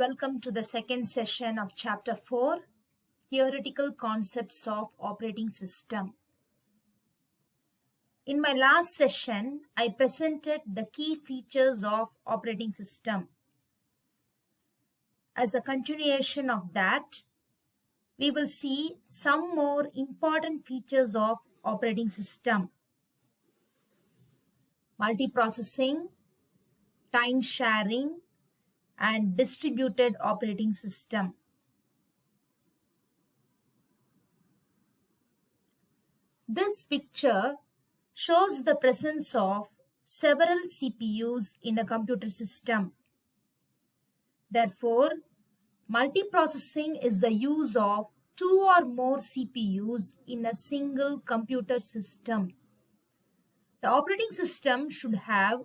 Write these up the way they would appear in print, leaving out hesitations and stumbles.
Welcome to the second session of Chapter 4, Theoretical Concepts of Operating System. In my last session, I presented the key features of operating system. As a continuation of that, we will see some more important features of operating system. Multiprocessing, time sharing, and distributed operating system. This picture shows the presence of several CPUs in a computer system. Therefore, multiprocessing is the use of two or more CPUs in a single computer system. The operating system should have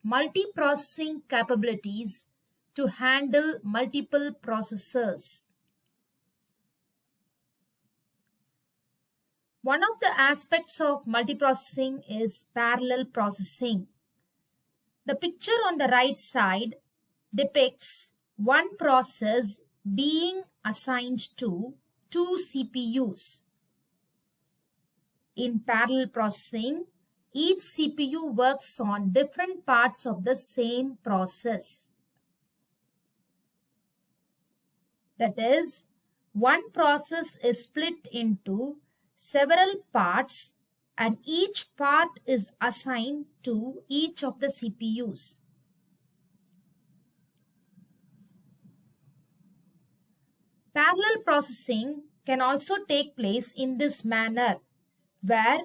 multiprocessing capabilities to handle multiple processors. One of the aspects of multiprocessing is parallel processing. The picture on the right side depicts one process being assigned to two CPUs. In parallel processing, each CPU works on different parts of the same process. That is, one process is split into several parts and each part is assigned to each of the CPUs. Parallel processing can also take place in this manner, where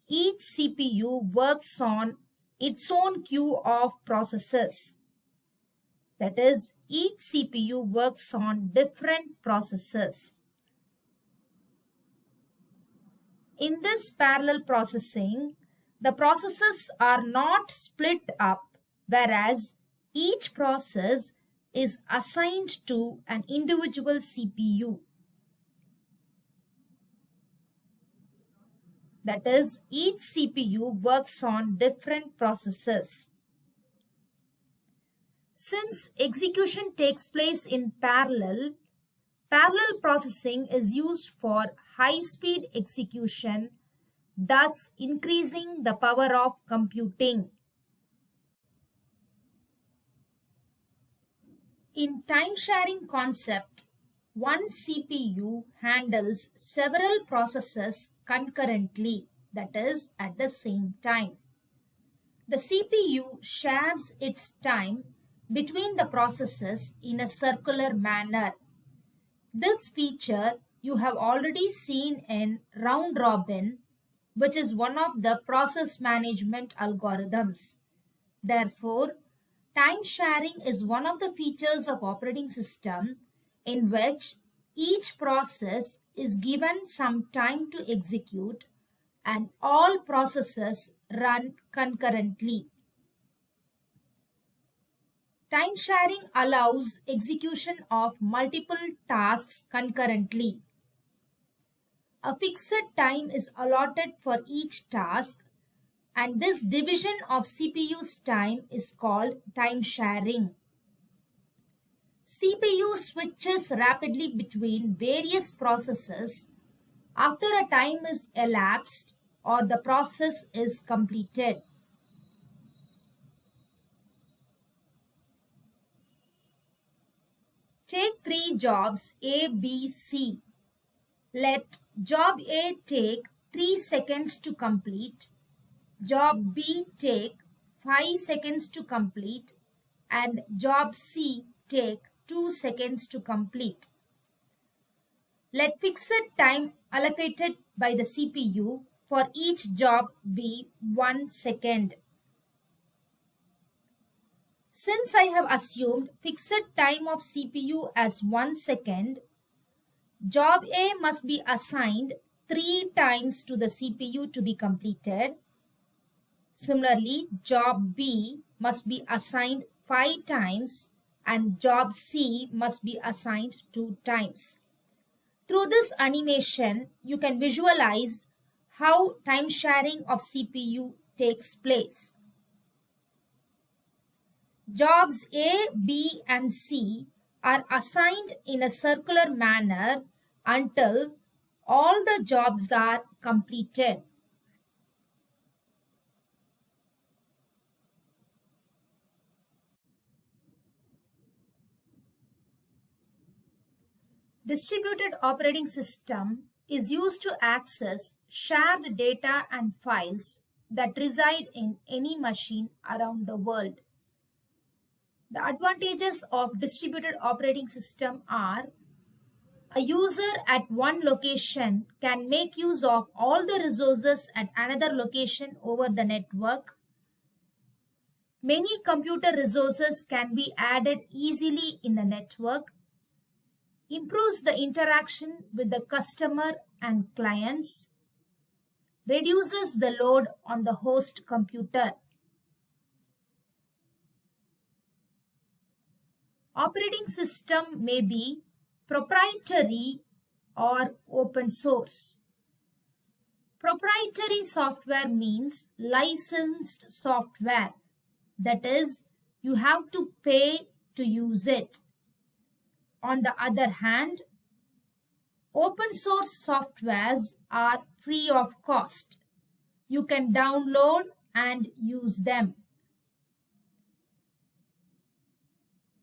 each CPU works on its own queue of processes. That is, each CPU works on different processes. In this parallel processing, the processes are not split up, whereas each process is assigned to an individual CPU. That is, each CPU works on different processes. Since execution takes place in parallel processing is used for high-speed execution, thus increasing the power of computing. In time-sharing concept, one CPU handles several processes concurrently, that is, at the same time. The CPU shares its time between the processes in a circular manner. This feature you have already seen in round robin, which is one of the process management algorithms. Therefore, time sharing is one of the features of operating system in which each process is given some time to execute and all processes run concurrently. Time sharing allows execution of multiple tasks concurrently. A fixed time is allotted for each task, and this division of CPU's time is called time sharing. CPU switches rapidly between various processes after a time is elapsed or the process is completed. Take three jobs A, B, C. Let job A take 3 seconds to complete, job B take 5 seconds to complete, and job C take 2 seconds to complete. Let fixed time allocated by the CPU for each job be 1 second. Since I have assumed fixed time of CPU as 1 second, job A must be assigned 3 times to the CPU to be completed. Similarly, job B must be assigned 5 times and job C must be assigned 2 times. Through this animation, you can visualize how time sharing of CPU takes place. Jobs A, B, and C are assigned in a circular manner until all the jobs are completed. Distributed operating system is used to access shared data and files that reside in any machine around the world. The advantages of distributed operating system are: a user at one location can make use of all the resources at another location over the network. Many computer resources can be added easily in the network. Improves the interaction with the customer and clients. Reduces the load on the host computer. Operating system may be proprietary or open source. Proprietary software means licensed software. That is, you have to pay to use it. On the other hand, open source softwares are free of cost. You can download and use them.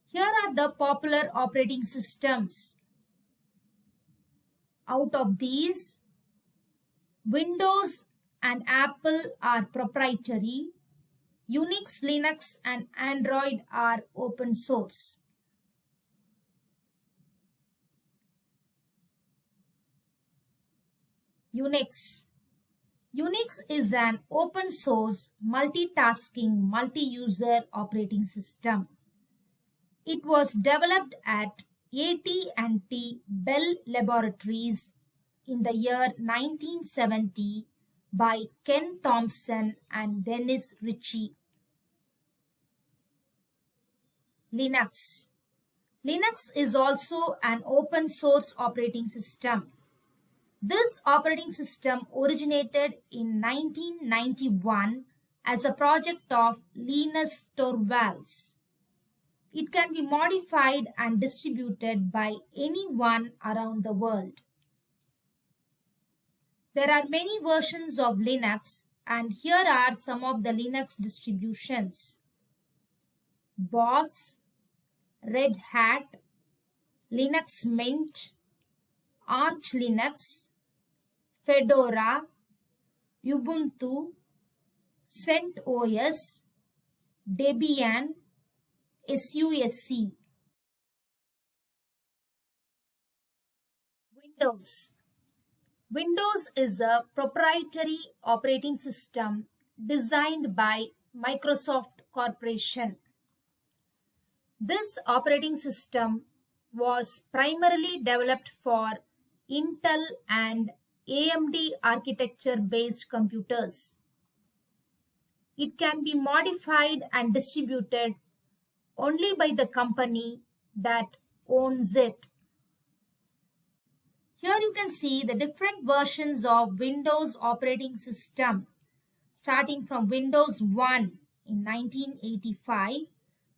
Here are the popular operating systems. Out of these, Windows and Apple are proprietary. Unix, Linux, and Android are open source. Unix. Unix is an open source, multitasking, multi-user operating system. It was developed at AT&T Bell Laboratories in the year 1970 by Ken Thompson and Dennis Ritchie. Linux. Linux is also an open source operating system. This operating system originated in 1991 as a project of Linus Torvalds. It can be modified and distributed by anyone around the world. There are many versions of Linux, and here are some of the Linux distributions: Boss, Red Hat, Linux Mint, Arch Linux, Fedora, Ubuntu, CentOS, Debian, SUSE. Windows. Windows is a proprietary operating system designed by Microsoft Corporation. This operating system was primarily developed for Intel and AMD architecture-based computers. It can be modified and distributed only by the company that owns it. Here you can see the different versions of Windows operating system, starting from Windows 1 in 1985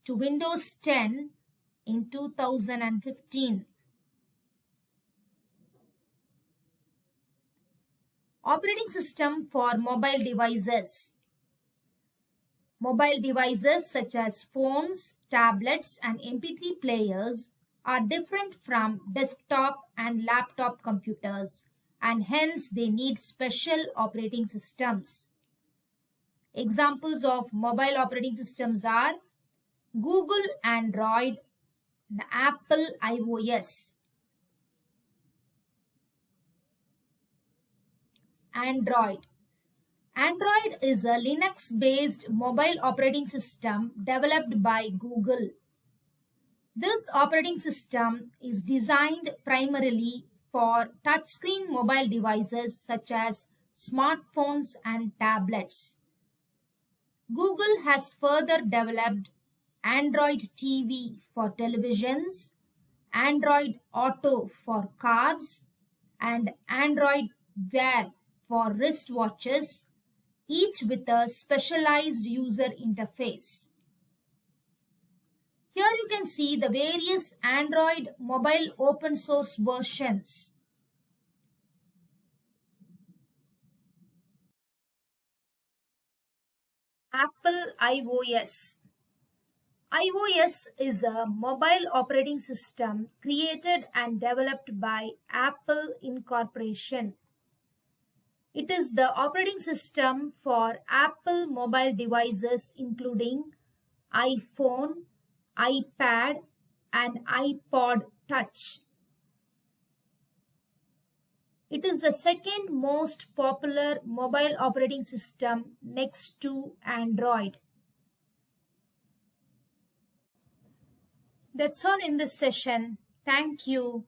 to Windows 10 in 2015. Operating system for mobile devices. Mobile devices such as phones, tablets, and MP3 players are different from desktop and laptop computers, and hence they need special operating systems. Examples of mobile operating systems are Google Android and Apple iOS. Android. Android is a Linux-based mobile operating system developed by Google. This operating system is designed primarily for touchscreen mobile devices such as smartphones and tablets. Google has further developed Android TV for televisions, Android Auto for cars, and Android Wear for wristwatches, each with a specialized user interface. Here you can see the various Android mobile open source versions. Apple iOS. iOS is a mobile operating system created and developed by Apple Incorporation. It is the operating system for Apple mobile devices including iPhone, iPad, and iPod Touch. It is the second most popular mobile operating system next to Android. That's all in this session. Thank you.